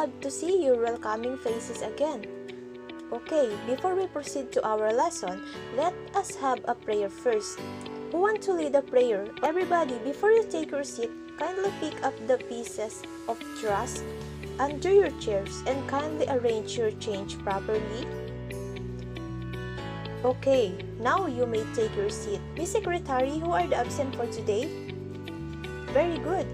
glad to see your welcoming faces again. Okay, before we proceed to our lesson, let us have a prayer first. Who want to lead a prayer? Everybody, before you take your seat, kindly pick up the pieces of trust under your chairs and kindly arrange your change properly. Okay, now you may take your seat. Miss Secretary, who are the absent for today? Very good.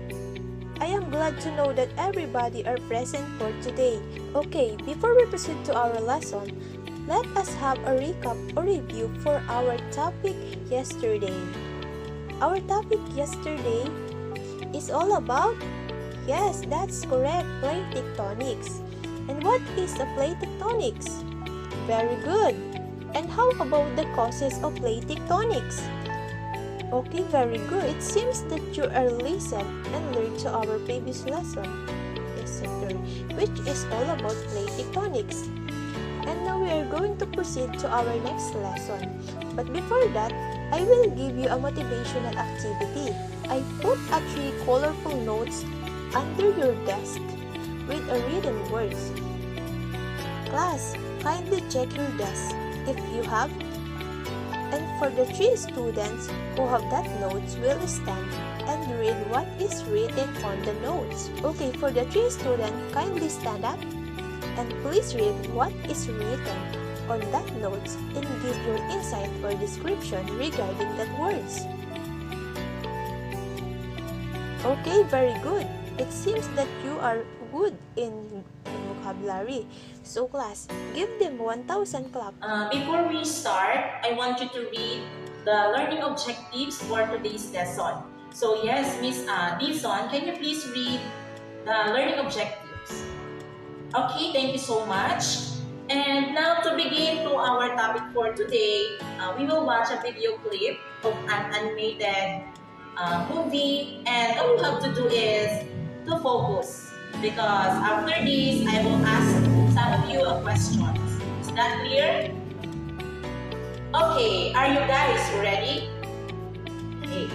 I am glad to know that everybody are present for today. Okay, before we proceed to our lesson, let us have a recap or review for our topic yesterday. Our topic yesterday is all about, yes, that's correct, plate tectonics. And what is a plate tectonics? Very good. And how about the causes of plate tectonics? Okay, very good. It seems that you are listened and learned to our previous lesson, yes, Secretary, which is all about plate tectonics. And now we are going to proceed to our next lesson. But before that, I will give you a motivational activity. I put a 3 colorful notes under your desk with a written words. Class, kindly check your desk if you have. And for the 3 students who have that notes will stand and read what is written on the notes. Okay, for the 3 students, kindly stand up and please read what is written on that notes and give your insight or description regarding that words. Okay, very good. It seems that you are good in vocabulary. So class, give them 1,000 clap. Before we start, I want you to read the learning objectives for today's lesson. So yes, Miss Dison, can you please read the learning objectives? Okay, thank you so much. And now to begin to our topic for today, we will watch a video clip of an animated movie, and all you have to do is to focus, because after this, I will ask some of you a question. Is that clear? Okay, are you guys ready? Okay.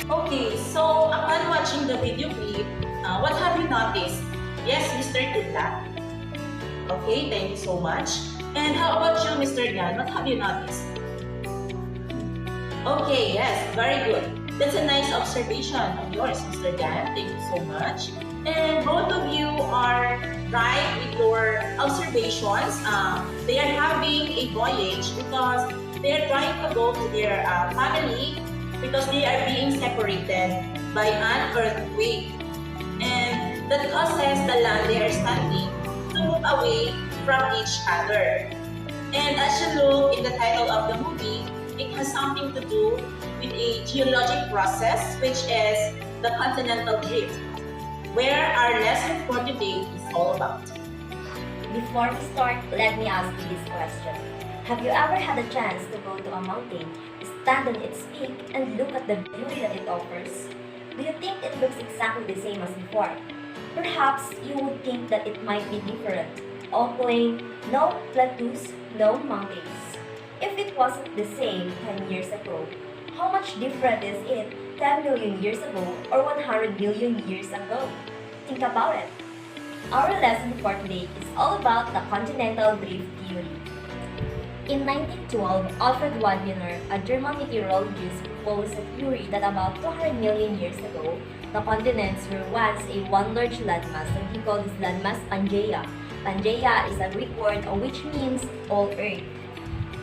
Okay, so upon watching the video clip, what have you noticed? Yes, Mr. Tita. Okay, thank you so much. And how about you, Mr. Gan? What have you noticed? Okay, yes, very good. That's a nice observation of yours, Mr. Gan. Thank you so much. And both of you are right with your observations. They are having a voyage because they are trying to go to their family because they are being separated by an earthquake. And that causes the land they are standing to move away from each other. And as you look in the title of the movie, it has something to do with a geologic process, which is the continental drift, where our lesson for today is all about. Before we start, let me ask you this question. Have you ever had a chance to go to a mountain, stand on its peak, and look at the beauty that it offers? Do you think it looks exactly the same as before? Perhaps you would think that it might be different. All plain, no plateaus, no mountains. If it wasn't the same 10 years ago, how much different is it 10 million years ago or 100 million years ago? Think about it. Our lesson for today is all about the continental drift theory. In 1912, Alfred Wegener, a German meteorologist, proposed a theory that about 200 million years ago, the continents were once one large landmass, and he called this landmass Pangaea. Pangaea is a Greek word which means all earth.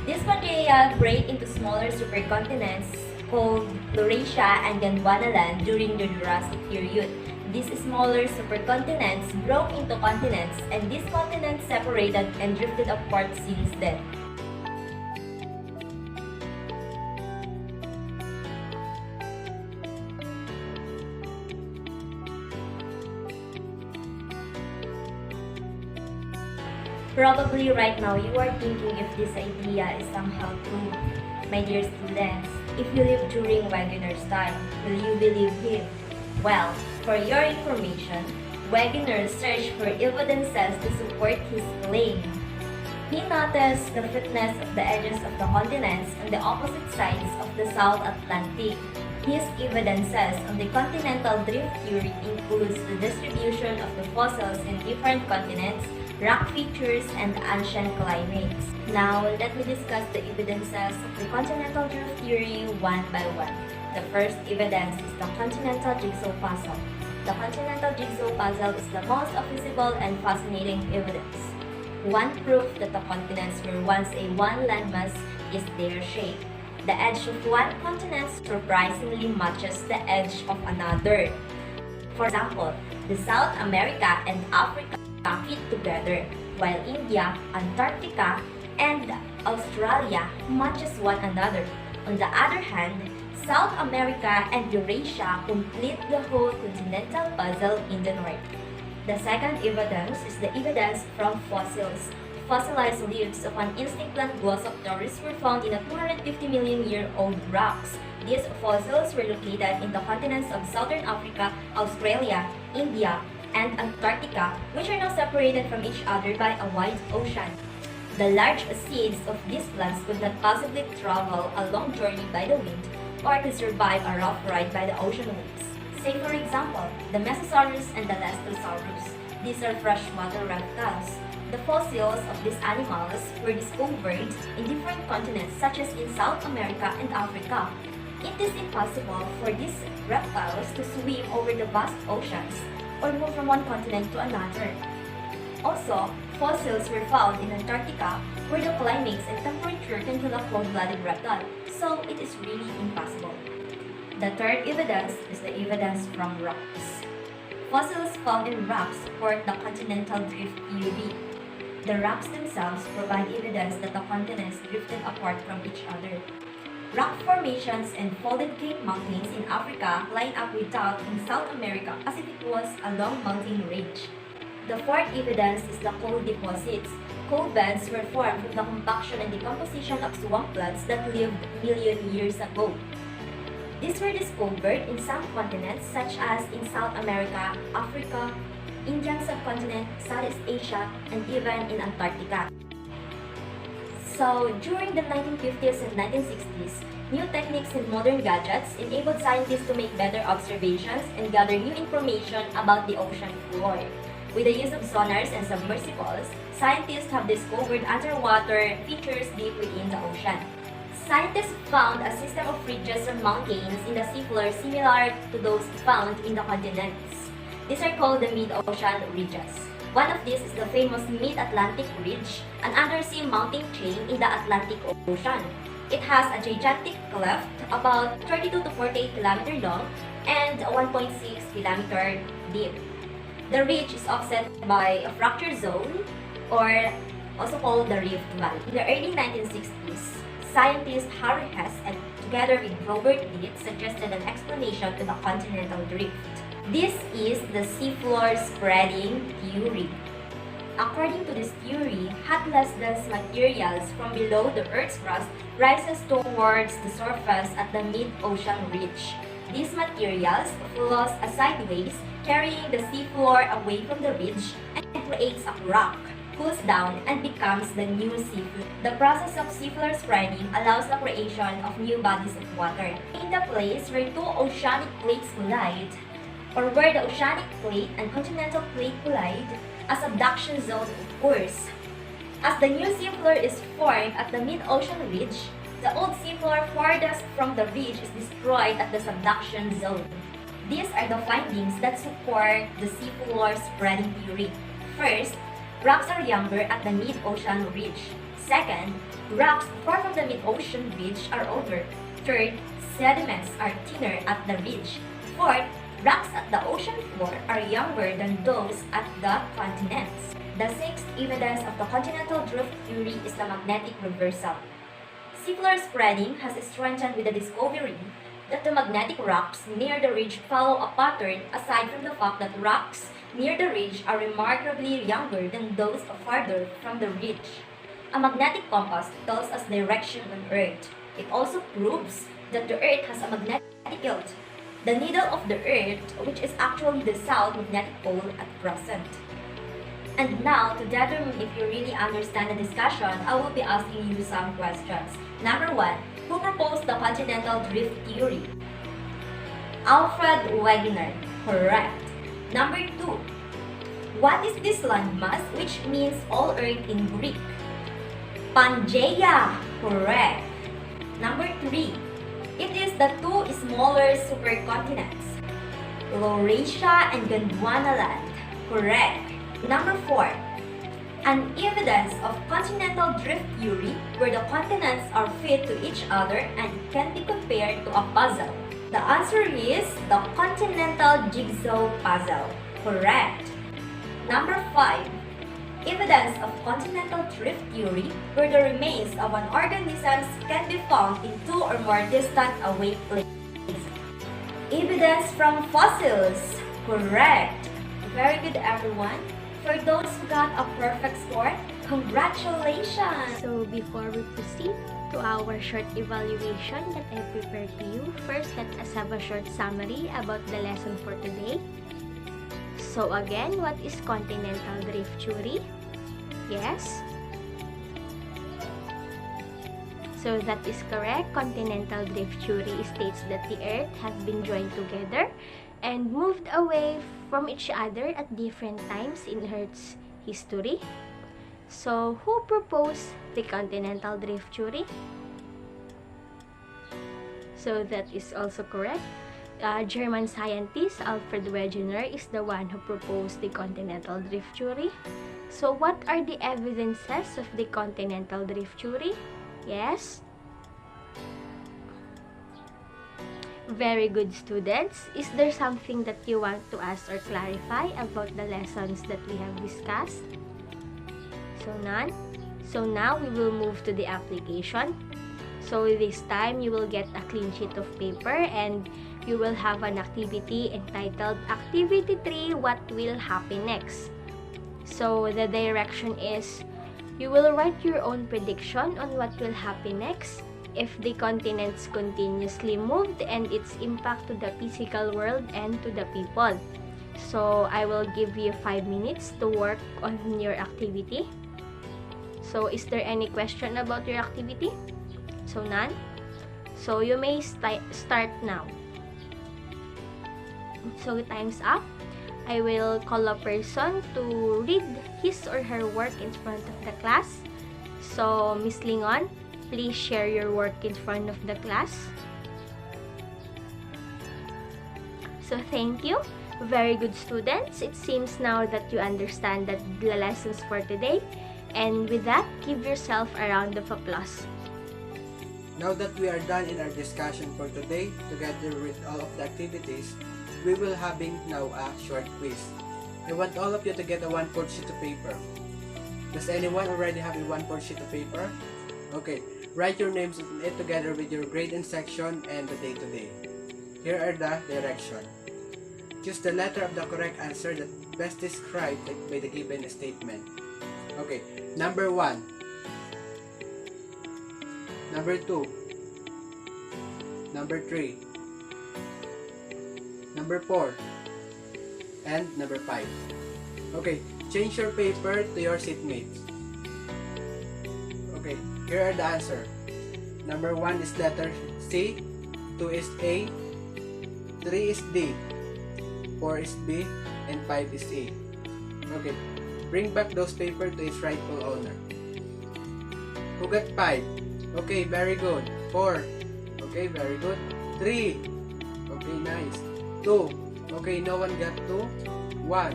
This Pangaea break into smaller supercontinents called Laurasia and Gondwanaland during the Jurassic period. These smaller supercontinents broke into continents, and these continents separated and drifted apart since then. Probably right now you are thinking if this idea is somehow true. My dear students, if you lived during Wegener's time, will you believe him? Well, For your information, Wegener searched for evidences to support his claim. He noticed the fitness of the edges of the continents on the opposite sides of the South Atlantic. His evidences on the continental drift theory includes the distribution of the fossils in different continents, rock features, and ancient climates. Now, let me discuss the evidences of the continental drift theory one by one. The first evidence is the continental jigsaw puzzle. The continental jigsaw puzzle is the most visible and fascinating evidence. One proof that the continents were once a one landmass is their shape. The edge of one continent surprisingly matches the edge of another. For example, the South America and Africa fit together, while India, Antarctica, and Australia matches one another. On the other hand, South America and Eurasia complete the whole continental puzzle in the north. The second evidence is the evidence from fossils. Fossilized leaves of an instinct plant Glossopteris were found in a 250 million year old rocks. These fossils were located in the continents of Southern Africa, Australia, India, and Antarctica, which are now separated from each other by a wide ocean. The large seeds of these plants could not possibly travel a long journey by the wind or to survive a rough ride by the ocean waves. Say for example, the Mesosaurus and the Lestosaurus. These are freshwater reptiles. The fossils of these animals were discovered in different continents such as in South America and Africa. It is impossible for these reptiles to swim over the vast oceans or move from one continent to another. Also, fossils were found in Antarctica where the climates and temperature can kill a cold-blooded reptile, so it is really impossible. The third evidence is the evidence from rocks. Fossils found in rocks support the continental drift theory. The rocks themselves provide evidence that the continents drifted apart from each other. Rock formations and folded Cape Mountains in Africa line up with that in South America as if it was a long mountain range. The fourth evidence is the coal deposits. Coal beds were formed from the compaction and decomposition of swamplands that lived million years ago. These were discovered in some continents such as in South America, Africa, Indian subcontinent, Southeast Asia, and even in Antarctica. So, during the 1950s and 1960s, new techniques and modern gadgets enabled scientists to make better observations and gather new information about the ocean floor. With the use of sonars and submersibles, scientists have discovered underwater features deep within the ocean. Scientists found a system of ridges and mountains in the seafloor similar to those found in the continents. These are called the mid-ocean ridges. One of these is the famous Mid-Atlantic Ridge, an undersea mountain chain in the Atlantic Ocean. It has a gigantic cleft about 32 to 48 km long and 1.6 km deep. The ridge is offset by a fracture zone, or also called the Rift Valley. In the early 1960s, scientist Harry Hess and together with Robert Litt suggested an explanation to the continental drift. This is the seafloor spreading theory. According to this theory, hot less dense materials from below the Earth's crust rises towards the surface at the mid-ocean ridge. These materials flows sideways, carrying the seafloor away from the ridge and creates a rock, cools down, and becomes the new seafloor. The process of seafloor spreading allows the creation of new bodies of water. In the place where two oceanic plates collide, or where the oceanic plate and continental plate collide, a subduction zone occurs. As the new seafloor is formed at the mid-ocean ridge, the old seafloor farthest from the ridge is destroyed at the subduction zone. These are the findings that support the seafloor spreading theory. First, rocks are younger at the mid-ocean ridge. Second, rocks far from the mid-ocean ridge are older. Third, sediments are thinner at the ridge. Fourth, rocks at the ocean floor are younger than those at the continents. The sixth evidence of the continental drift theory is the magnetic reversal. Seafloor spreading has strengthened with the discovery that the magnetic rocks near the ridge follow a pattern aside from the fact that rocks near the ridge are remarkably younger than those farther from the ridge. A magnetic compass tells us direction on Earth. It also proves that the Earth has a magnetic field. the needle of the Earth, which is actually the south magnetic pole at present. And now, to determine if you really understand the discussion, I will be asking you some questions. Number 1, who proposed the continental drift theory? Alfred Wegener. Correct. Number 2, what is this landmass which means all earth in Greek? Pangaea. Correct. Number 3, it is the two smaller supercontinents, Laurasia and Gondwanaland. Correct. Number 4, an evidence of continental drift theory where the continents are fit to each other and can be compared to a puzzle. The answer is the continental jigsaw puzzle. Correct. Number 5, evidence of continental drift theory where the remains of an organism can be found in two or more distant away places. Evidence from fossils. Correct. Very good, everyone. For those who got a perfect score, congratulations! So before we proceed to our short evaluation that I prepared to you, first let us have a short summary about the lesson for today. So again, what is continental drift theory? Yes. So that is correct. Continental drift theory states that the Earth has been joined together and moved away from each other at different times in Earth's history. So who proposed the continental drift theory? So that is also correct. German scientist Alfred Wegener is the one who proposed the continental drift theory. So what are the evidences of the continental drift theory? Yes? Very good, students. Is there something that you want to ask or clarify about the lessons that we have discussed? So none? So now we will move to the application. So this time you will get a clean sheet of paper and you will have an activity entitled Activity 3, What Will Happen Next? So the direction is you will write your own prediction on what will happen next if the continents continuously moved and its impact to the physical world and to the people. So I will give you 5 minutes to work on your activity. So is there any question about your activity? So none? So you may start now. So time's up. I will call a person to read his or her work in front of the class. So Miss Lingon, please share your work in front of the class. So thank you. Very good, students. It seems now that you understand the lessons for today. And with that, give yourself a round of applause. Now that we are done in our discussion for today, together with all of the activities, we will having now a short quiz. I want all of you to get a 1/4 sheet of paper. Does anyone already have a 1/4 sheet of paper? Okay, write your names in it together with your grade and section and the day today. Here are the direction. Choose the letter of the correct answer that best described by the given statement. Okay, number 1, number 2, number 3, number 4, and number 5. Okay, change your paper to your seatmates. Okay, here are the answer. Number 1 is letter C, 2 is A, 3 is D, 4 is B, and 5 is A. Okay, bring back those paper to its rightful owner. Who got 5? Okay, very good. 4. Okay, very good. 3. Okay, nice. 2. Okay, no one got 2. 1.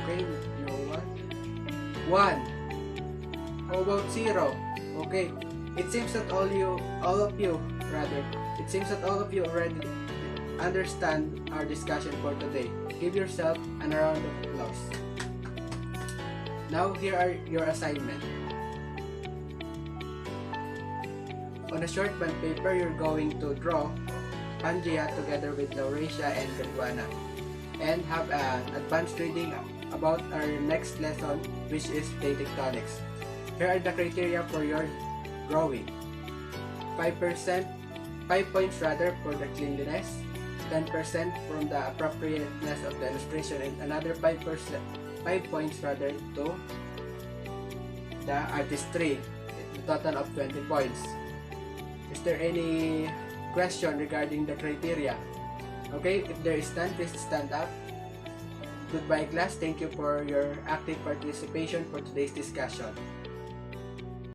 Okay, no one. 1. How about 0? Okay, it seems that all of you already understand our discussion for today. Give yourself a round of applause. Now, here are your assignment. On a short bond paper, you're going to draw Pangaea together with Laurasia and Gondwana and have an advanced reading about our next lesson, which is plate tectonics. Here are the criteria for your drawing. 5 points for the cleanliness, 10% from the appropriateness of the illustration, and another 5 points rather to the artistry, a total of 20 points. Is there any question regarding the criteria? Okay, if there is none, please stand up. Goodbye class, thank you for your active participation for today's discussion.